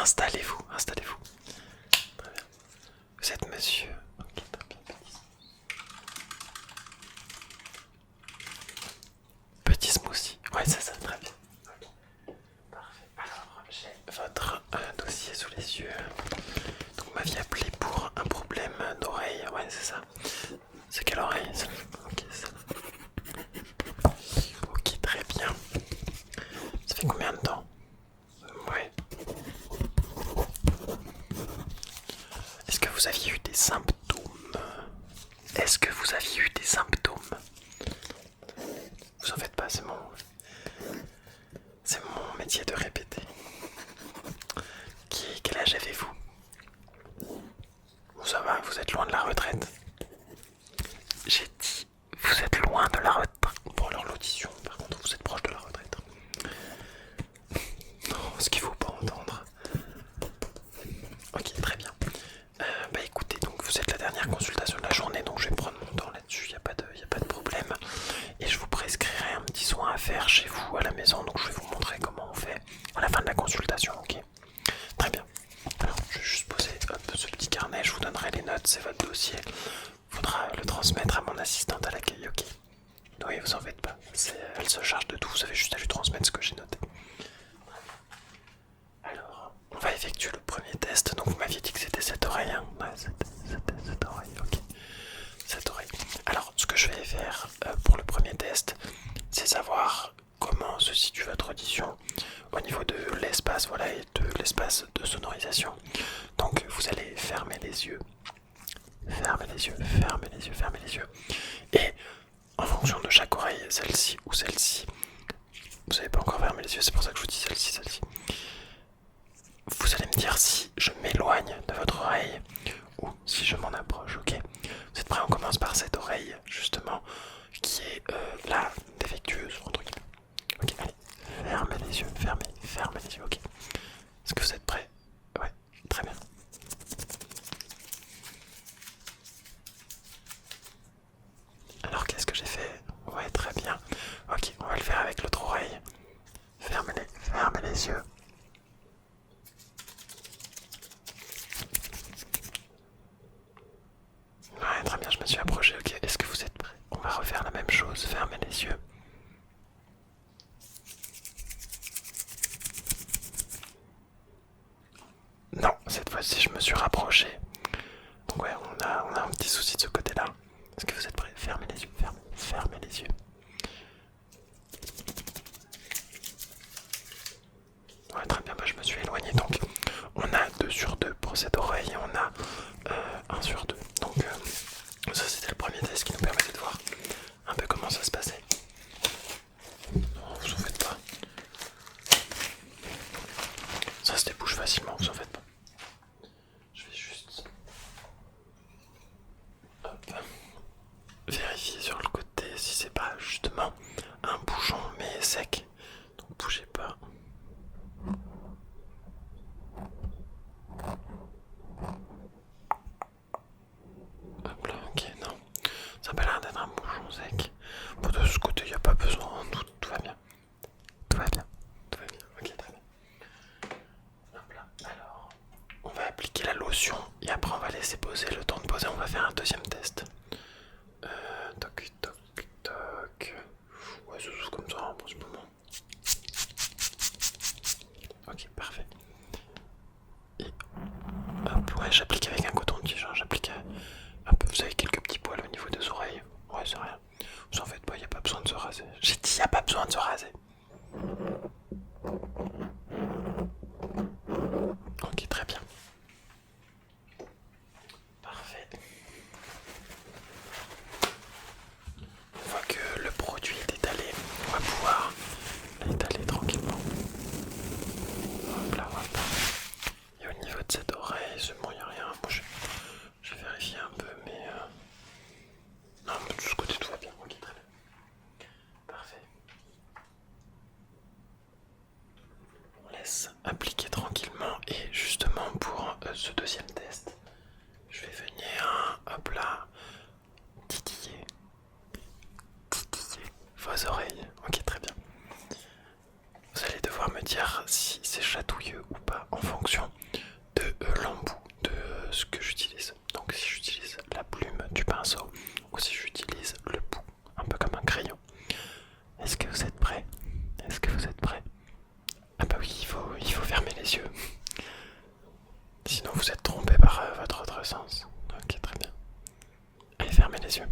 Installez-vous, installez-vous. Très bien. Vous êtes monsieur. Ok, très bien. Petit smoothie. Ouais, c'est ça, très bien. Ok, parfait. Alors, j'ai votre dossier sous les yeux. Donc, vous m'aviez appelé pour un problème d'oreille. Ouais, c'est ça. C'est quelle oreille ça? Ok, ça. Ok, très bien. Ça fait combien de temps? Ouais. Est-ce que vous aviez eu des symptômes? Est-ce que vous aviez eu des symptômes? Vous en faites pas, c'est mon métier de répéter. Quel âge avez-vous? Bon, ça va, vous êtes loin de la retraite. J'ai dit, vous êtes loin de la retraite. Bon, alors l'audition, par contre, vous êtes proche de la retraite. Non, ce qu'il faut pas entendre. Ok, très bien. Bah écoutez, donc vous êtes la dernière consultation de la journée, donc je vais prendre mon temps là-dessus, il n'y a pas de problème. Et je vous prescrirai un petit soin à faire chez vous à la maison, donc je vais vous montrer comment on fait à la fin de la consultation, ok? Très bien. Alors, je vais juste poser ce petit carnet, je vous donnerai les notes, c'est votre dossier. Il faudra le transmettre à mon assistante à l'accueil, ok? Oui, vous en faites pas, elle se charge de tout, vous avez juste à lui transmettre ce que j'ai noté. Alors, on va effectuer le premier test. Donc, vous m'aviez dit que c'était cette oreille. Hein, ouais, c'était cette oreille, ok. Cette oreille. Alors, ce que je vais faire pour le premier test, c'est savoir comment se situe votre audition au niveau de l'espace, voilà, et de l'espace de sonorisation. Donc, vous allez fermer les yeux. Fermez les yeux, fermez les yeux, fermez les yeux. Et en fonction de chaque oreille, celle-ci ou celle-ci, vous n'avez pas encore fermé les yeux, c'est pour ça que je vous dis celle-ci, celle-ci. Vous allez me dire si je m'éloigne de votre oreille ou si je m'en approche, ok? Vous êtes prêts? On commence par cette oreille, justement, qui est la défectueuse, entre guillemets. Ok, allez, fermez les yeux, fermez les yeux, ok? Est-ce que vous êtes prêts? Ouais, très bien. Alors, qu'est-ce que j'ai fait? Ouais, très bien. Ok, on va le faire avec l'autre oreille. Fermez les yeux. Ouais, très bien, je me suis approché, ok. Est-ce que vous êtes prêts? On va refaire la même chose, fermez les yeux. Non, cette fois-ci je me suis rapproché. Donc ouais, on a un petit souci de ce côté-là. Est-ce que vous êtes prêts? Fermez les yeux, fermez les yeux. Ouais, très bien, bah, je me suis éloigné. Donc on a 2 sur 2 pour cette oreille et on a 1 sur 2. Donc ça c'était le premier test qui nous permettait de voir un peu comment ça se passait. Non, vous en faites pas. Ça se débouche facilement, vous en faites pas. Je vais juste vérifier sur le côté si c'est pas justement un bouchon mais sec. Donc bougez pas. Hop là, ok, non. Ça a pas l'air d'être un bouchon sec. Bon, de ce côté, il n'y a pas besoin, tout va bien. Tout va bien, tout va bien, ok, très bien. Hop là, alors, on va appliquer la lotion et après on va laisser poser. Le temps de poser, on va faire un deuxième test. Toc, toc, toc. Ouais, ça se comme ça pour ce moment. Ok, parfait. Et hop, ouais, j'applique avec un coton-tige, j'applique un peu, vous avez quelques petits poils au niveau des oreilles. Ouais, c'est rien. Vous en faites pas, il n'y a pas besoin de se raser. J'ai dit, il n'y a pas besoin de se raser. Ok, très bien. Parfait. Une fois que le produit est étalé, on va pouvoir l'étaler tranquillement. Hop là, hop. Et au niveau de cette oreille, c'est bon, il n'y a rien. Moi, je vérifie un peu, mais... Non, mais de ce côté, tout va bien. Ok, très bien. Parfait. On laisse appliquer tranquillement. Et justement, pour ce deuxième test, je vais venir, hop là, titiller vos oreilles. Ok, très bien. Vous allez devoir me dire si c'est chatouilleux ou pas en fonction de l'embout de ce que j'utilise. Donc si j'utilise la plume du pinceau ou si j'utilise le bout, un peu comme un crayon. Est-ce que vous êtes prêts? Est-ce que vous êtes prêts? Ah bah oui, il faut fermer les yeux. Sinon vous êtes trompé par votre autre sens. Ok, très bien. Allez, fermez les yeux.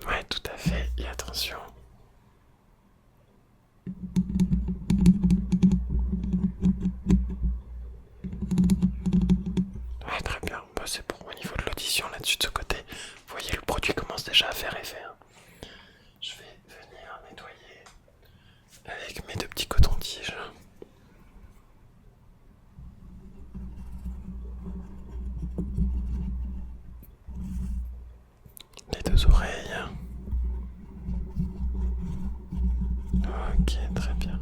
Ouais, tout à fait. Et attention. Ouais, très bien. Bah, c'est bon au niveau de l'audition là-dessus de ce côté. Vous voyez, le produit commence déjà à faire effet. Hein. Je vais venir nettoyer avec mes deux petits cotons-tiges. Les deux oreilles. Ok, très bien.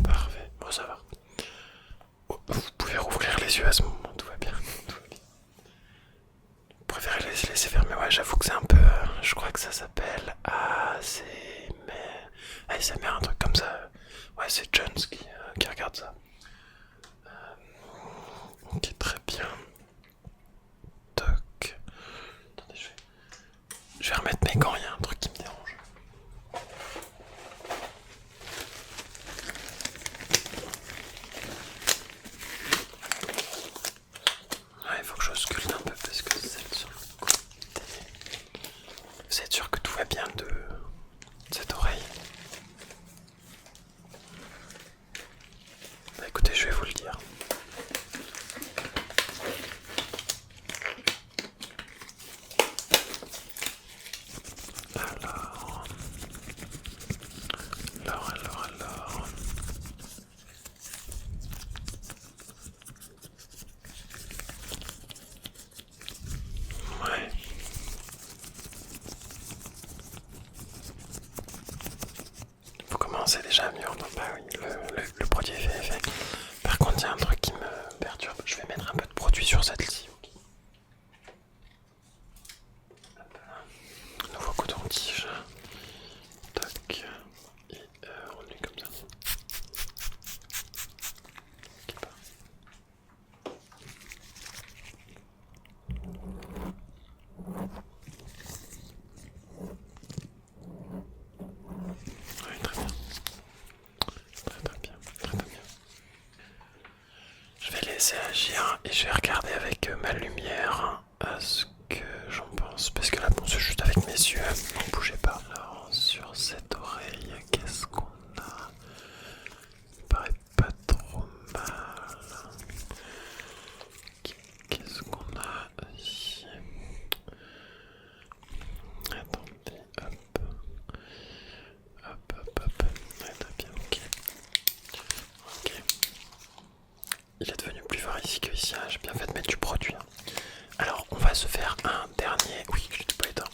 Parfait. Bon, ça va. Oh, vous pouvez rouvrir les yeux à ce moment. Tout va bien. Tout va bien. Vous préférez les laisser fermer? Ouais, j'avoue que c'est un peu... je crois que ça s'appelle ASMR, un truc comme ça. Ouais, c'est Jones qui regarde ça. Ok, très bien. Toc. Attendez, je vais remettre mes gants, il y a un truc qui me dérange. Ouais, il faut que je sculpte un peu parce que c'est celle sur le côté. Vous êtes sûr que tout va bien de cette oreille? Bah écoutez, je vais vous le dire. Alors. Ouais. Vous commencez déjà à mieux entendre. Bah oui, le produit est fait. Par contre, il y a un truc qui me perturbe. Je vais mettre un peu de produit sur celle-ci. Nouveau coton-tige. Tac. Et on est comme ça. Oui, très bien. Très bien. Je vais laisser agir et je vais regarder avec ma lumière ce que j'en pense. Parce que là, bon, c'est juste avec mes yeux. Ne bougez pas. Alors, sur cette oreille, qu'est-ce qu'on a? Il paraît pas trop mal. Qu'est-ce qu'on a ici? Attendez, hop. Ouais, très bien, ok. Ok. Il est devenu plus fort ici que ici, hein. J'ai bien fait de mettre du produit. Hein. Alors, on va se faire un dernier. Oui, je n'ai pas éteint.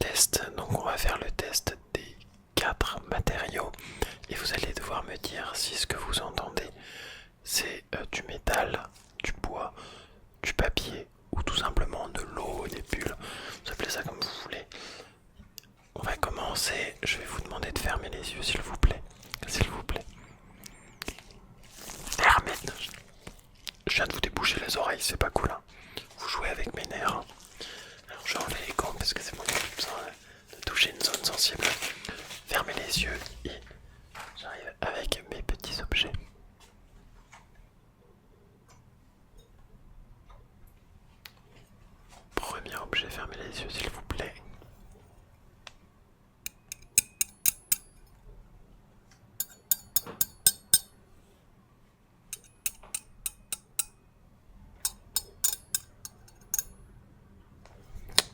Test. Donc, on va faire le test des 4 matériaux. Et vous allez devoir me dire si ce que vous entendez, c'est du métal, du bois, du papier ou tout simplement de l'eau, des bulles. Vous appelez ça comme vous voulez. On va commencer. Je vais vous demander de fermer les yeux, s'il vous plaît. S'il vous plaît. Fermez. Je viens de vous déboucher les oreilles, c'est pas cool. Hein. Vous jouez avec mes nerfs. Hein. Alors j'ai enlevé les gants parce que c'est moi qui ai besoin de toucher une zone sensible. Fermez les yeux et j'arrive avec mes petits objets. Premier objet, fermez les yeux s'il vous plaît.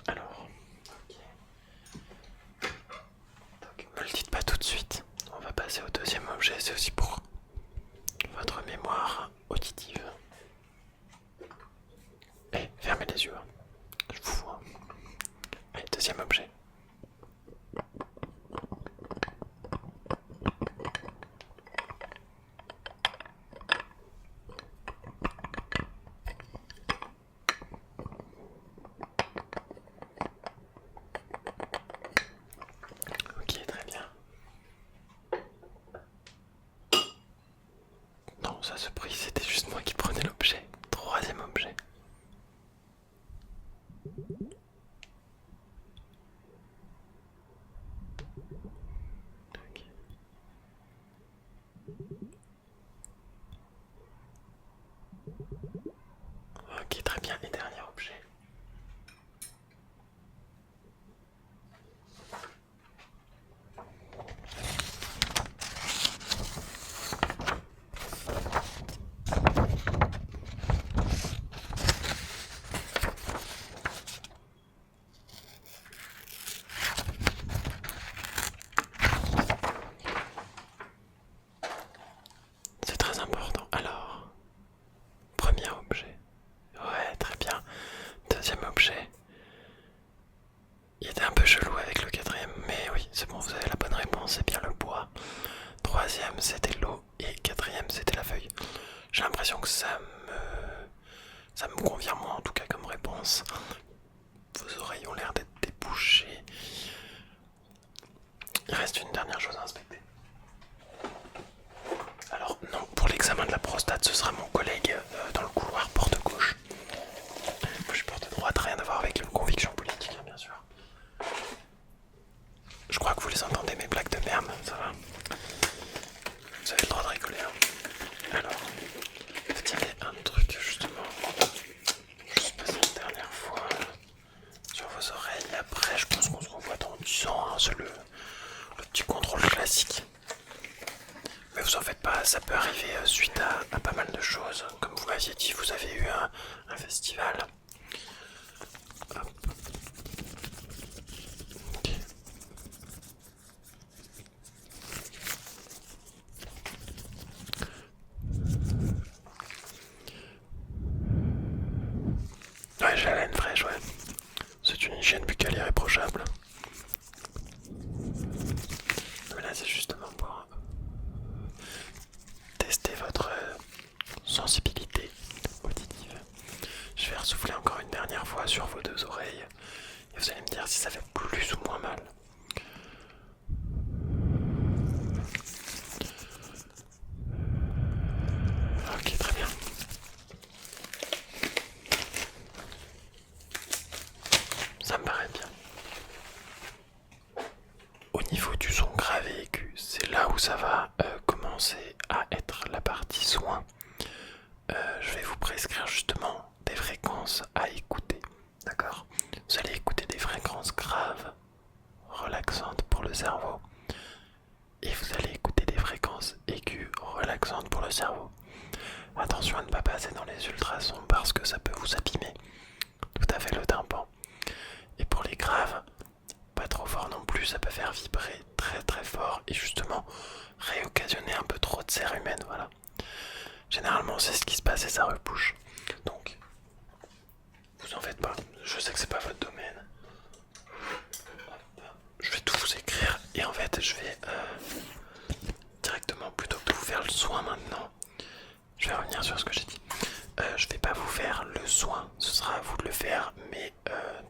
Alors, ok. Donc, me le dites pas tout de suite. On va passer au deuxième objet, c'est aussi pour votre mémoire auditive. Eh, fermez les yeux. Hein. Je vous vois. Allez, deuxième objet. ça, ce bruit, c'était juste moi qui prenais l'objet. Troisième objet. Ok. Ok, très bien. Et dernier objet. C'est très important. Alors, premier objet. Ouais, très bien. Deuxième objet. Il était un peu chelou avec le quatrième, mais oui, c'est bon, vous avez la bonne réponse, c'est bien le bois. Troisième, c'était l'eau, et quatrième, c'était la feuille. J'ai l'impression que ça me convient moins en tout cas comme réponse. Vos oreilles ont l'air d'être débouchées. Il reste une dernière chose à inspecter. Alors non, pour l'examen de la prostate, ce sera mon collègue dans le couloir porte gauche. Moi je suis porte droite, rien à voir avec une conviction politique, bien sûr. Je crois que vous les entendez, mes blagues de merde, ça va. Vous avez le droit de rigoler. Hein. Alors, il y avait un truc justement. Juste passer une dernière fois sur vos oreilles. Après, je pense qu'on se revoit dans 10 ans. Hein. C'est le petit contrôle classique. Mais vous en faites pas, ça peut arriver suite à pas mal de choses. Comme vous m'aviez dit, vous avez eu un festival. Hop. Ok. Ouais, j'ai la laine fraîche, ouais. C'est une hygiène buccale irréprochable. Mais là, c'est justement pour tester votre sensibilité auditive. Je vais ressouffler encore une dernière fois sur vos deux oreilles. Et vous allez me dire si ça fait plus ou moins mal. Ok, très bien. Ça me paraît bien. Au niveau du son grave et aigu, c'est là où ça va commencer à être la partie soin. Je vais vous prescrire justement des fréquences à écouter. D'accord? Vous allez écouter des fréquences graves, relaxantes pour le cerveau. Et vous allez écouter des fréquences aiguës, relaxantes pour le cerveau. Attention à ne pas passer dans les ultrasons parce que ça peut vous abîmer tout à fait le tympan. Et pour les graves, pas trop fort non plus, ça peut faire vibrer très très fort et justement réoccasionner un peu trop de cérumen, voilà. Généralement c'est ce qui se passe et ça rebouche. Donc, vous en faites pas, je sais que c'est pas votre domaine. Je vais tout vous écrire et en fait je vais directement, plutôt que de vous faire le soin maintenant, je vais revenir sur ce que j'ai dit. Je vais pas vous faire le soin, ce sera à vous de le faire, mais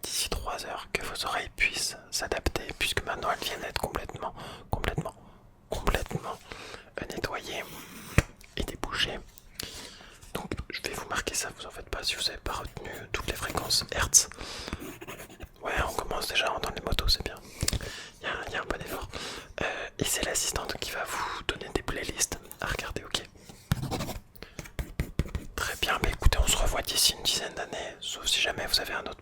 d'ici 3 heures, que vos oreilles puissent s'adapter, puisque maintenant elles viennent d'être complètement nettoyées et débouchées. Donc je vais vous marquer ça, vous en faites pas si vous n'avez pas retenu toutes les fréquences Hertz. Ouais, on commence déjà à entendre les motos, c'est bien. Il y a un bon effort. Et c'est l'assistante qui va vous donner des playlists à regarder, ok? Très bien, mais écoutez, on se revoit d'ici une dizaine d'années, sauf si jamais vous avez un autre